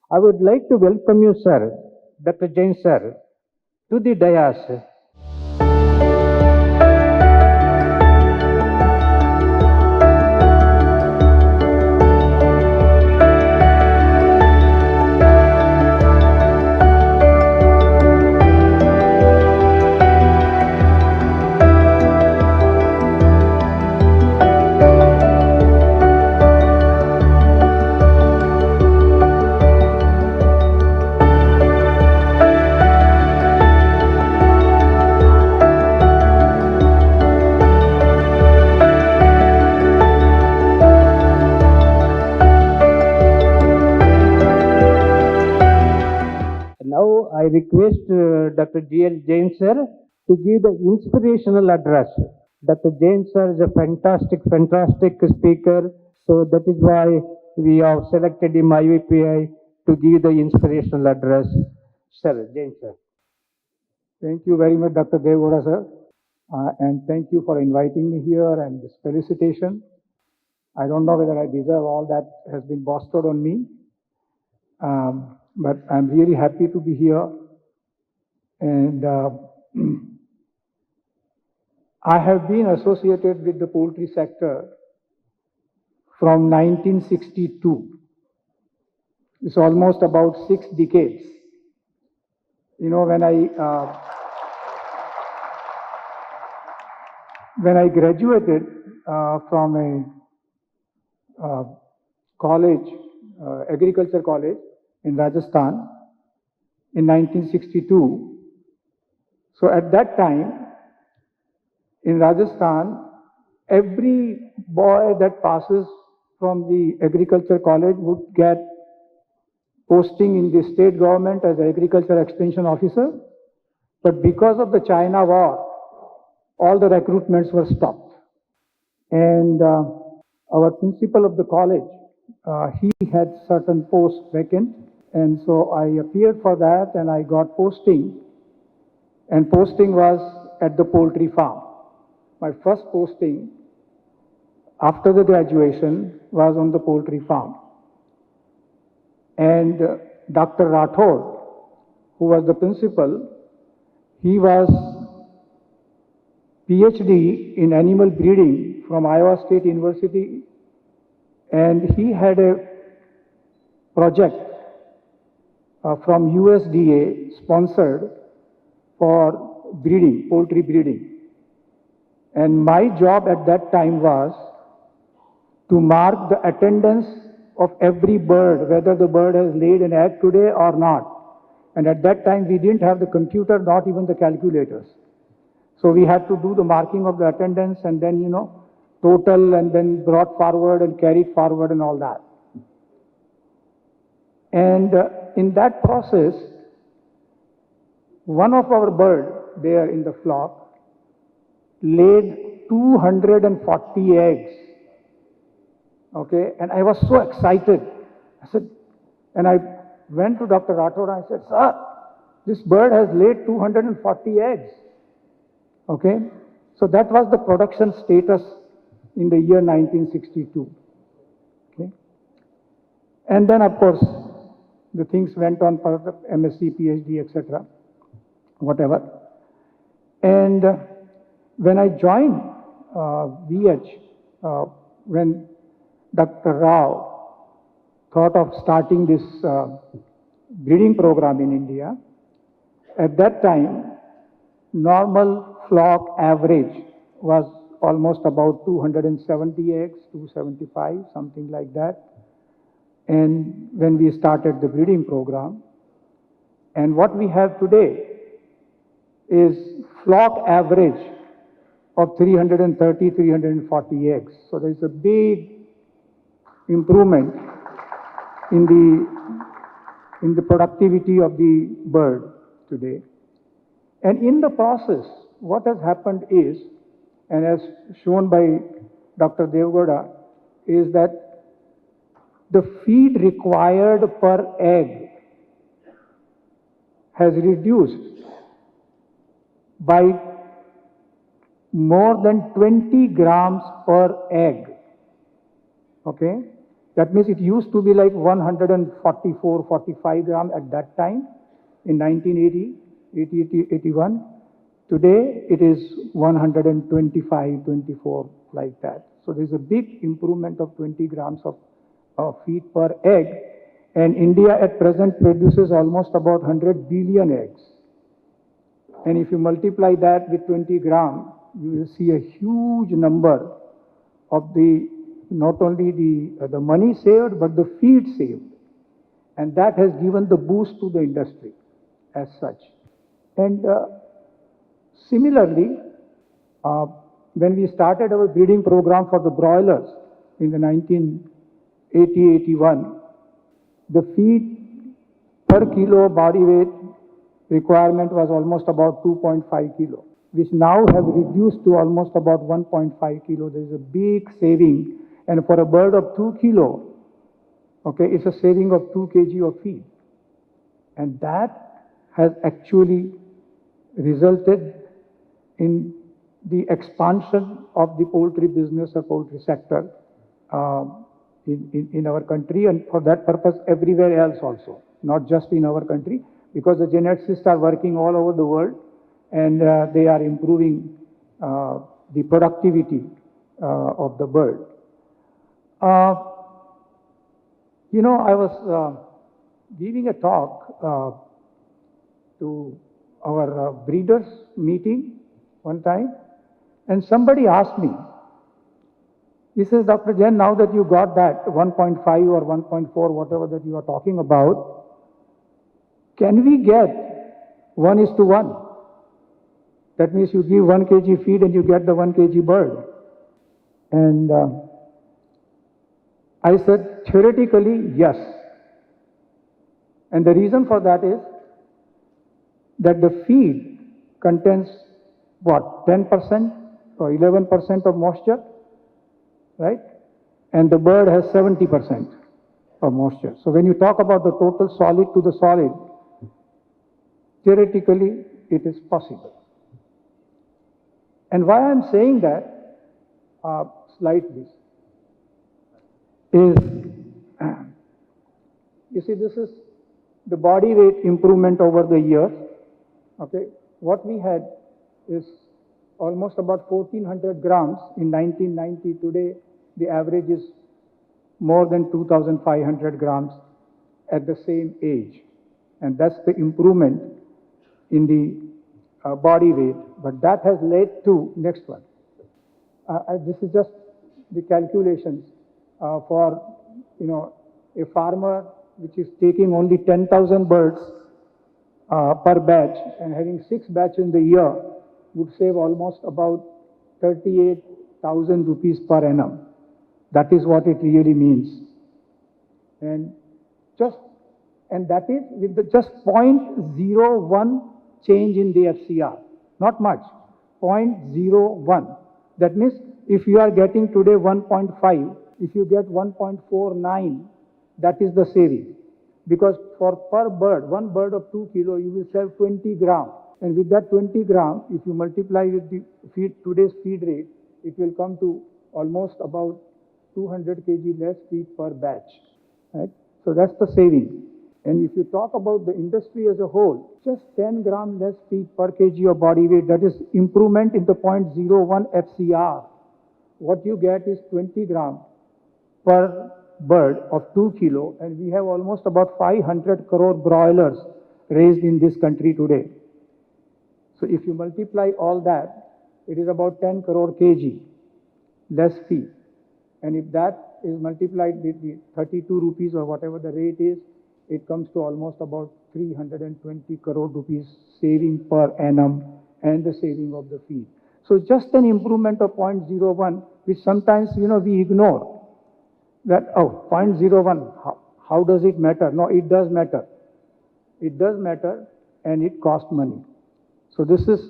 I would like to welcome you, sir, Dr. Jain, sir, to the dais. Now I request Dr. G.L. Jain sir to give the inspirational address. Dr. Jain sir is a fantastic speaker. So that is why we have selected him IVPI to give the inspirational address. Sir, Jain sir. Thank you very much, Dr. Devoda, sir. And thank you for inviting me here and this felicitation. I don't know whether I deserve all that has been bestowed on me, but I'm really happy to be here. And I have been associated with the poultry sector from 1962. It's almost about 6 decades. You know, when I graduated from a college, agriculture college in Rajasthan in 1962. So at that time in Rajasthan, every boy that passes from the agriculture college would get posting in the state government as agriculture extension officer. But because of the China war, all the recruitments were stopped. And our principal of the college, he had certain posts vacant. And so I appeared for that and I got posting. And posting was at the poultry farm. My first posting after the graduation was on the poultry farm. And Dr. Rathod, who was the principal, he was PhD in animal breeding from Iowa State University, and he had a project from USDA sponsored for breeding, poultry breeding. And my job at that time was to mark the attendance of every bird, whether the bird has laid an egg today or not. And at that time, we didn't have the computer, not even the calculators. So we had to do the marking of the attendance and then, you know, total and then brought forward and carried forward and all that. And in that process, one of our birds there in the flock laid 240 eggs. Okay, and I was so excited. I said, and I went to Dr. Rathod and I said, sir, this bird has laid 240 eggs. Okay, so that was the production status in the year 1962. Okay, and then of course the things went on for MSc, PhD, etc., whatever. And when I joined VH, when Dr. Rao thought of starting this breeding program in India, at that time, normal flock average was almost about 270 eggs, 275, something like that. And when we started the breeding program, and what we have today is flock average of 330, 340 eggs. So there is a big improvement in the productivity of the bird today. And in the process, what has happened is, and as shown by Dr. Devgowda, is that the feed required per egg has reduced by more than 20 grams per egg. Okay? That means it used to be like 144, 45 gram at that time in 1980, 81. Today it is 125, 24 like that. So there's a big improvement of 20 grams of feed per egg. And India at present produces almost about 100 billion eggs. And if you multiply that with 20 gram, you will see a huge number of not only the money saved, but the feed saved. And that has given the boost to the industry as such. And similarly, when we started our breeding program for the broilers in the 1980-81, the feed per kilo body weight requirement was almost about 2.5 kilo, which now have reduced to almost about 1.5 kilo. There is a big saving. And for a bird of 2 kilo, okay, it's a saving of 2 kg of feed. And that has actually resulted in the expansion of the poultry business or poultry sector in our country, and for that purpose everywhere else also, not just in our country, because the geneticists are working all over the world and they are improving the productivity of the bird. You know, I was giving a talk to our breeders meeting one time, and somebody asked me, he says, Dr. Jain, now that you got that 1.5 or 1.4, whatever that you are talking about, can we get 1:1? That means you give 1 kg feed and you get the 1 kg bird. And I said, theoretically, yes. And the reason for that is that the feed contains what, 10% or 11% of moisture, right? And the bird has 70% of moisture. So when you talk about the total solid to the solid, theoretically it is possible. And why I'm saying that, slide please, is, you see, this is the body weight improvement over the years. Okay, what we had is almost about 1400 grams in 1990. Today, the average is more than 2500 grams at the same age. And that's the improvement in the body weight. But that has led to, next one. This is just the calculations for, you know, a farmer which is taking only 10,000 birds per batch and having 6 batches in the year would save almost about 38,000 rupees per annum. That is what it really means. And that is with the just 0.01 change in the FCR. Not much. 0.01. That means if you are getting today 1.5, if you get 1.49, that is the saving. Because for per bird, one bird of 2 kilo, you will sell 20 gram. And with that 20 gram, if you multiply with the today's feed rate, it will come to almost about 200 kg less feed per batch. Right? So that's the saving. And if you talk about the industry as a whole, just 10 gram less feed per kg of body weight, that is improvement in the 0.01 FCR. What you get is 20 gram per bird of 2 kilo, and we have almost about 500 crore broilers raised in this country today. So if you multiply all that, it is about 10 crore kg less feed. And if that is multiplied with the 32 rupees or whatever the rate is, it comes to almost about 320 crore rupees saving per annum and the saving of the feed. So just an improvement of 0.01, which sometimes, you know, we ignore. That, oh, 0.01, how does it matter? No, it does matter. It does matter, and it costs money. So this is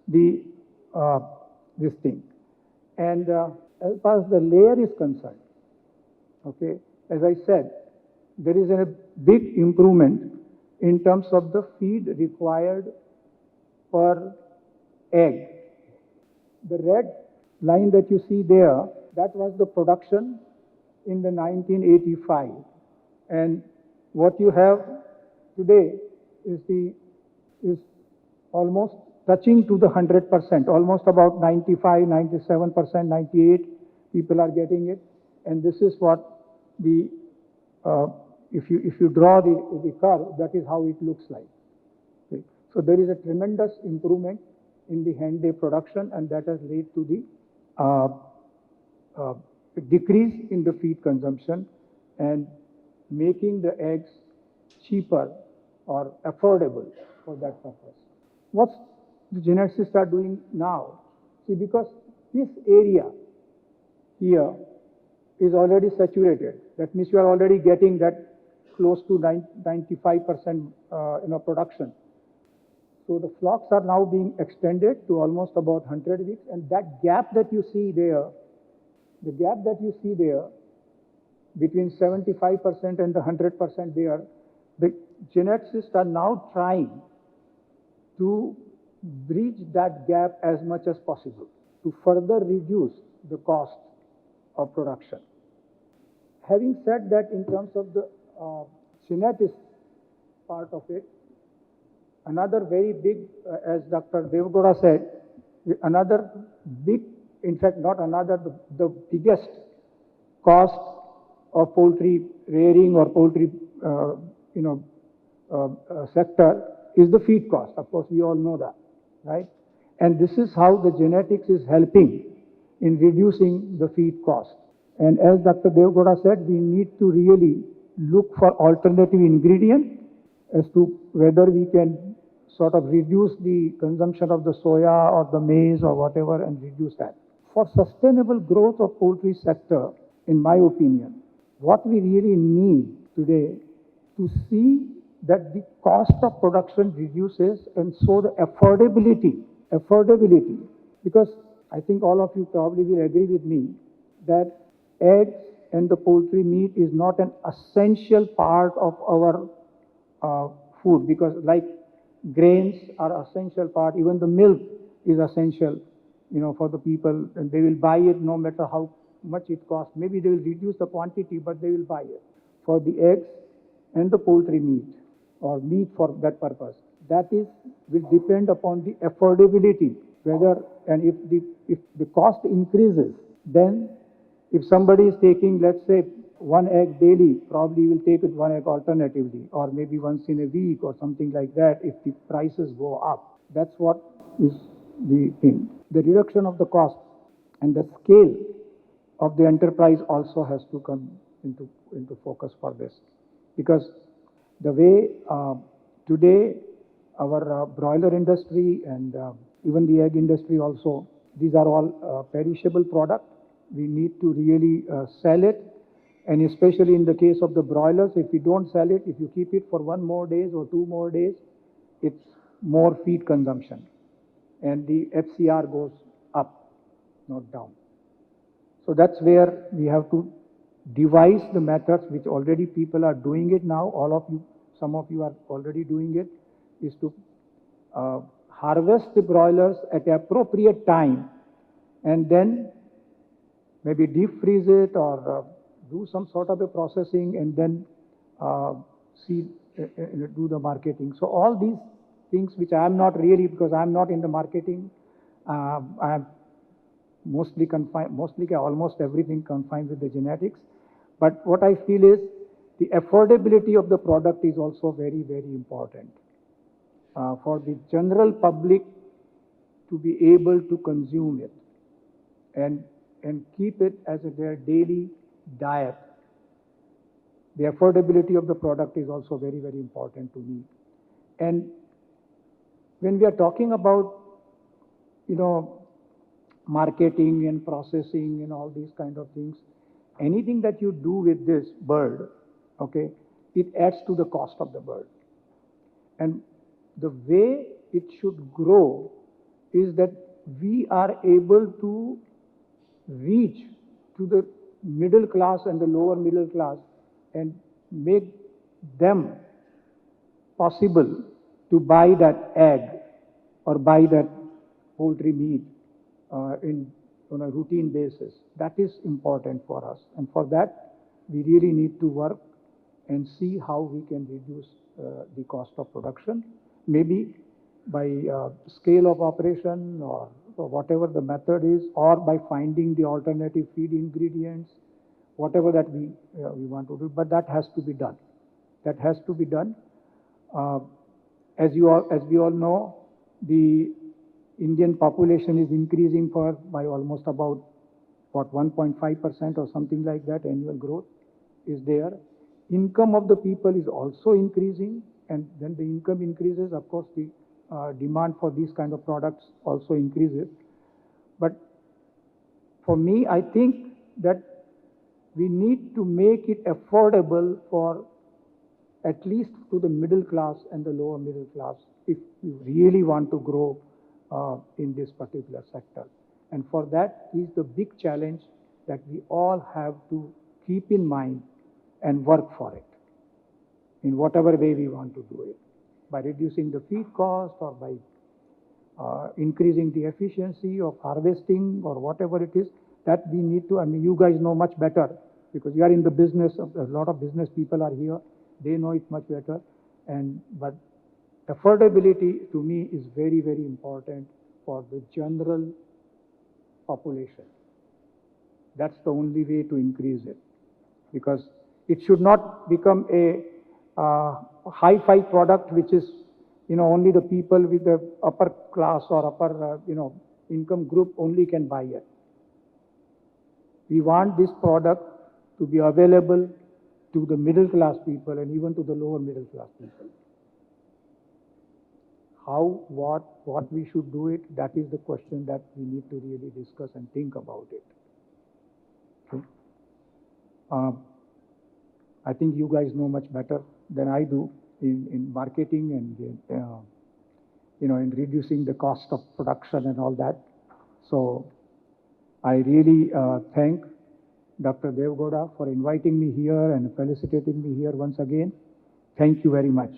the, this thing. And as far as the layer is concerned, okay, as I said, there is a big improvement in terms of the feed required per egg. The red line that you see there, that was the production in the 1985. And what you have today is almost touching to the 100%, almost about 95, 97%, 98 people are getting it. And this is what the, if you draw the curve, that is how it looks like. Okay. So there is a tremendous improvement in the hen day production, and that has led to the decrease in the feed consumption and making the eggs cheaper or affordable for that purpose. What the geneticists are doing now, see, because this area here is already saturated, that means you are already getting that close to 95% production. So the flocks are now being extended to almost about 100 weeks, and that gap that you see there, the gap that you see there between 75% and the 100% there, the geneticists are now trying to bridge that gap as much as possible to further reduce the cost of production. Having said that, in terms of the genetics part of it, another very big, as Dr. Devgowda said, another big, in fact not another, the biggest cost of poultry rearing or poultry sector is the feed cost. Of course, we all know that, right? And this is how the genetics is helping in reducing the feed cost. And as Dr. Devgowda said, we need to really look for alternative ingredient as to whether we can sort of reduce the consumption of the soya or the maize or whatever and reduce that. For sustainable growth of poultry sector, in my opinion, what we really need today to see that the cost of production reduces and so the affordability, because I think all of you probably will agree with me that eggs and the poultry meat is not an essential part of our food, because like grains are essential part, even the milk is essential, for the people, and they will buy it no matter how much it costs. Maybe they will reduce the quantity, but they will buy it. For the eggs and the poultry meat, or meat for that purpose, that will depend upon the affordability, whether, and if the cost increases, then if somebody is taking, let's say, one egg daily, probably will take it one egg alternatively, or maybe once in a week or something like that if the prices go up. That's what is the thing. The reduction of the cost and the scale of the enterprise also has to come into focus for this. Because the way today our broiler industry and even the egg industry also, these are all perishable products. We need to really sell it, and especially in the case of the broilers, if you don't sell it, if you keep it for 1 more days or 2 more days, it's more feed consumption, and the FCR goes up, not down. So that's where we have to devise the methods, which already people are doing it now. All of you, some of you are already doing it, is to harvest the broilers at the appropriate time and then maybe deep freeze it or do some sort of a processing and then do the marketing. So all these things which I am not really, because I am not in the marketing, I am mostly almost everything confined with the genetics. But what I feel is the affordability of the product is also very, very important for the general public to be able to consume it and keep it as their daily diet. The affordability of the product is also very, very important to me. And when we are talking about, marketing and processing and all these kind of things, anything that you do with this bird, okay, it adds to the cost of the bird. And the way it should grow is that we are able to reach to the middle class and the lower middle class and make them possible to buy that egg or buy that poultry meat on a routine basis. That is important for us. And for that, we really need to work and see how we can reduce the cost of production, maybe by scale of operation or whatever the method is, or by finding the alternative feed ingredients, whatever that we want to do. But that has to be done. That has to be done. As we all know, the Indian population is increasing by almost about 1.5% or something like that. Annual growth is there. Income of the people is also increasing, and when the income increases, of course, the demand for these kind of products also increases. But for me, I think that we need to make it affordable for at least to the middle class and the lower middle class if you really want to grow in this particular sector. And for that is the big challenge that we all have to keep in mind and work for it in whatever way we want to do it, by reducing the feed cost or by increasing the efficiency of harvesting or whatever it is that we need to. I mean, you guys know much better because you are in the business. A lot of business people are here. They know it much better. But affordability to me is very, very important for the general population. That's the only way to increase it, because it should not become a hi-fi product which is, only the people with the upper class or upper, income group only can buy it. We want this product to be available to the middle class people and even to the lower middle class people. How, what we should do it, that is the question that we need to really discuss and think about it. Okay. I think you guys know much better than I do in marketing and in reducing the cost of production and all that. So I really thank Dr. Devgowda for inviting me here and felicitating me here once again. Thank you very much.